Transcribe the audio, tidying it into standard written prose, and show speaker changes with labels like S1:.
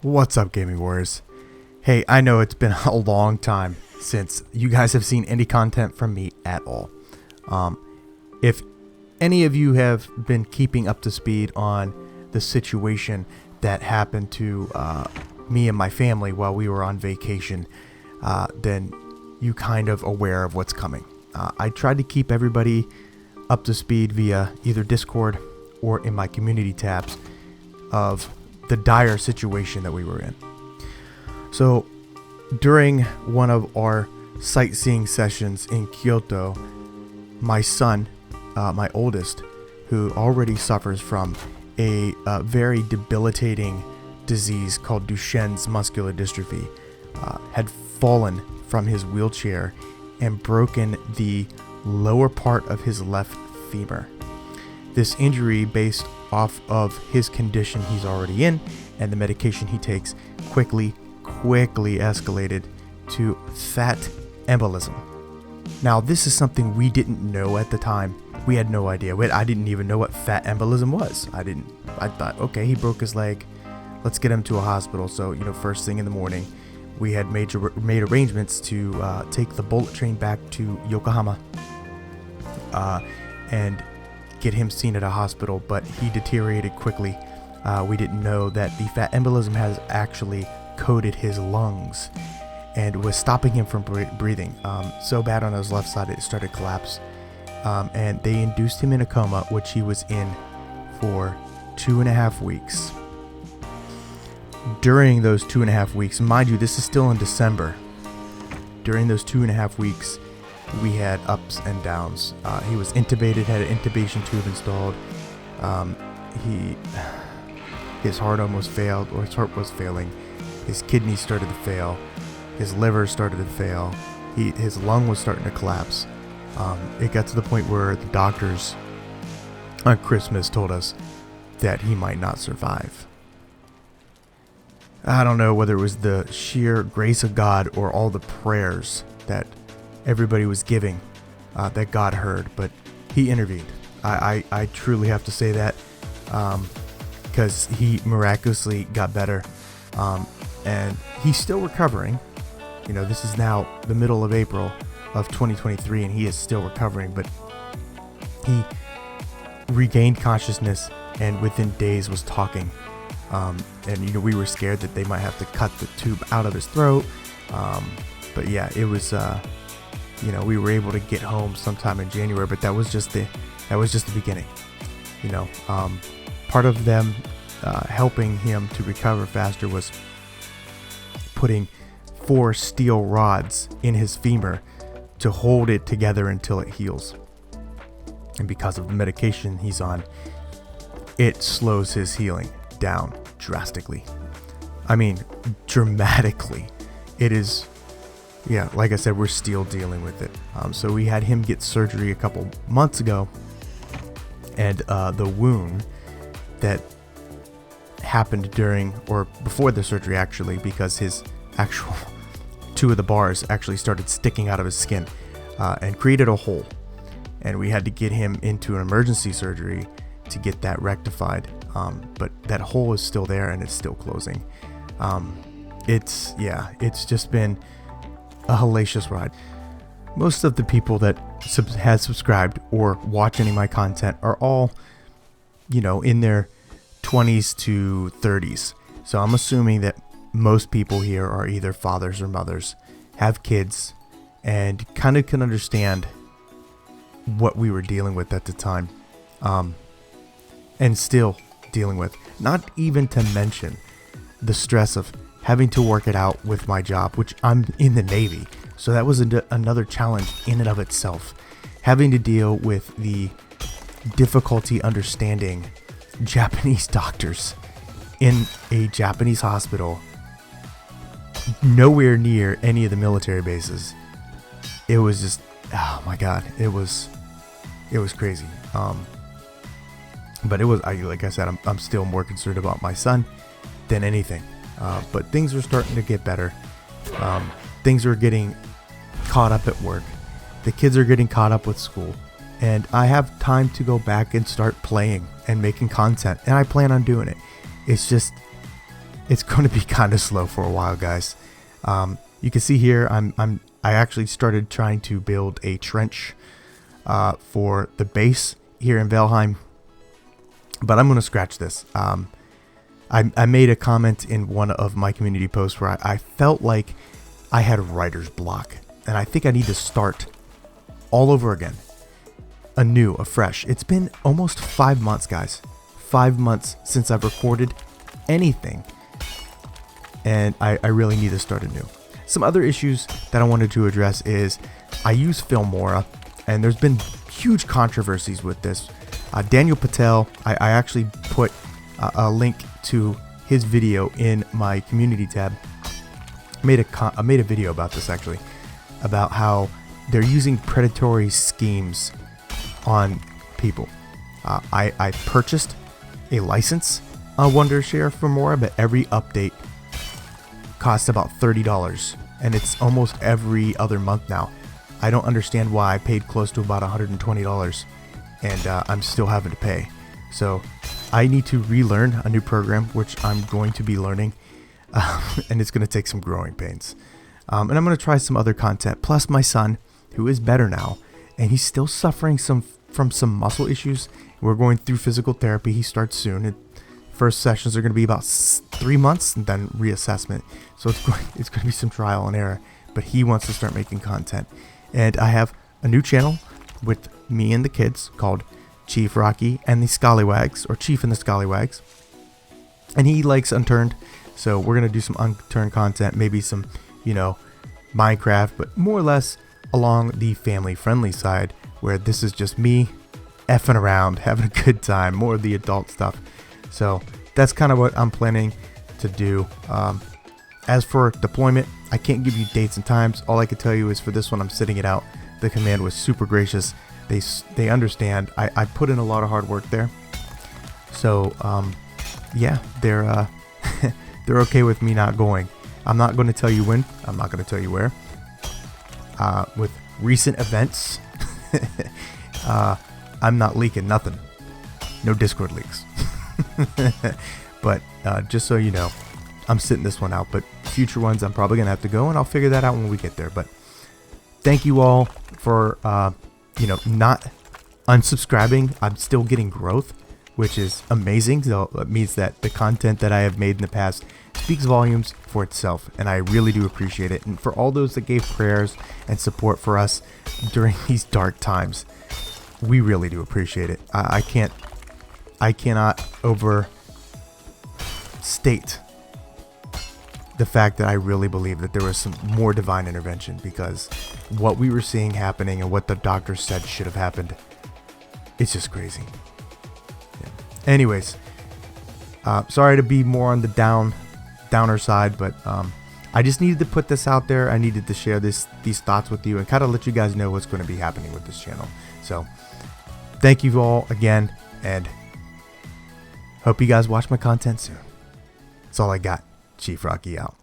S1: What's up, Gaming Warriors? Hey, I know it's been a long time since you guys have seen any content from me at all. If any of you have been keeping up to speed on the situation that happened to me and my family while we were on vacation, then you kind of aware of what's coming. I tried to keep everybody up to speed via either Discord or in my community tabs of the dire situation that we were in. So during one of our sightseeing sessions in Kyoto, my son, my oldest, who already suffers from a very debilitating disease called Duchenne's Muscular Dystrophy, had fallen from his wheelchair and broken the lower part of his left femur. This injury, based off of his condition he's already in and the medication he takes, quickly escalated to fat embolism. Now, this is something we didn't know at the time. We had no idea. I didn't even know what fat embolism was. I thought, okay, he broke his leg, let's get him to a hospital. So, first thing in the morning, we had made arrangements to take the bullet train back to Yokohama and get him seen at a hospital, but he deteriorated quickly. We didn't know that the fat embolism has actually coated his lungs and was stopping him from breathing. So bad on his left side, it started to collapse. And they induced him in a coma, which he was in for 2.5 weeks. During those 2.5 weeks, mind you, this is still in December. During those 2.5 weeks, we had ups and downs. He was intubated, had an intubation tube installed. His heart almost failed, or his heart was failing. His kidneys started to fail. His liver started to fail. His lung was starting to collapse. It got to the point where the doctors on Christmas told us that he might not survive. I don't know whether it was the sheer grace of God or all the prayers that everybody was giving that God heard, but he intervened. I truly have to say that, because he miraculously got better, and he's still recovering. This is now the middle of April of 2023, and he is still recovering, but he regained consciousness and within days was talking. And we were scared that they might have to cut the tube out of his throat, but yeah, it was we were able to get home sometime in January, but that was just the beginning. Part of them helping him to recover faster was putting 4 steel rods in his femur to hold it together until it heals. And because of the medication he's on, it slows his healing down drastically. I mean, dramatically. It is, like I said, we're still dealing with it. So we had him get surgery a couple months ago, and the wound that happened during or before the surgery, actually, because his actual 2 of the bars actually started sticking out of his skin and created a hole, and we had to get him into an emergency surgery to get that rectified. But that hole is still there and it's still closing. It's just been a hellacious ride. Most of the people that has subscribed or watch any of my content are all, in their 20s to 30s. So I'm assuming that most people here are either fathers or mothers, have kids, and kind of can understand what we were dealing with at the time, and still dealing with. Not even to mention the stress of having to work it out with my job, which I'm in the Navy, so that was another challenge in and of itself. Having to deal with the difficulty understanding Japanese doctors in a Japanese hospital nowhere near any of the military bases. It was just, oh my God, it was crazy. But it was, like I said, I'm still more concerned about my son than anything. But things are starting to get better. Things are getting caught up at work. The kids are getting caught up with school. And I have time to go back and start playing and making content. And I plan on doing it. It's just, it's going to be kind of slow for a while, guys. You can see here, I actually started trying to build a trench for the base here in Valheim, but I'm going to scratch this. I made a comment in one of my community posts where I felt like I had writer's block, and I think I need to start all over again, anew, afresh. It's been almost 5 months, guys. 5 months since I've recorded anything, and I really need to start anew. Some other issues that I wanted to address is I use Filmora, and there's been huge controversies with this. Daniel Patel, I actually put a link to his video in my community tab. I made a video about this, actually, about how they're using predatory schemes on people. I purchased a license on Wondershare for Mora, but every update costs about $30, and it's almost every other month now. I don't understand why I paid close to about $120, and I'm still having to pay. So I need to relearn a new program, which I'm going to be learning, and it's going to take some growing pains. And I'm going to try some other content. Plus, my son, who is better now, and he's still suffering from some muscle issues. We're going through physical therapy. He starts soon. And first sessions are going to be about 3 months, and then reassessment. So it's going to be some trial and error. But he wants to start making content, and I have a new channel with me and the kids called Chief Rocky and the Scallywags, or Chief and the Scallywags. And he likes Unturned, so we're going to do some Unturned content, maybe some, Minecraft, but more or less along the family-friendly side, where this is just me effing around, having a good time, more of the adult stuff. So that's kind of what I'm planning to do. As for deployment, I can't give you dates and times. All I can tell you is for this one, I'm sitting it out. The command was super gracious. They understand. I put in a lot of hard work there. So, yeah, they're they're okay with me not going. I'm not going to tell you when. I'm not going to tell you where. With recent events, I'm not leaking nothing. No Discord leaks. But just so you know, I'm sitting this one out. But future ones, I'm probably going to have to go, and I'll figure that out when we get there. But thank you all for, not unsubscribing. I'm still getting growth, which is amazing. So it means that the content that I have made in the past speaks volumes for itself, and I really do appreciate it. And for all those that gave prayers and support for us during these dark times, we really do appreciate it. I cannot overstate the fact that I really believe that there was some more divine intervention, because what we were seeing happening and what the doctor said should have happened, it's just crazy. Yeah. Anyways, sorry to be more on the downer side, but I just needed to put this out there. I needed to share these thoughts with you and kind of let you guys know what's going to be happening with this channel. So thank you all again, and hope you guys watch my content soon. That's all I got. Chief Rocky out.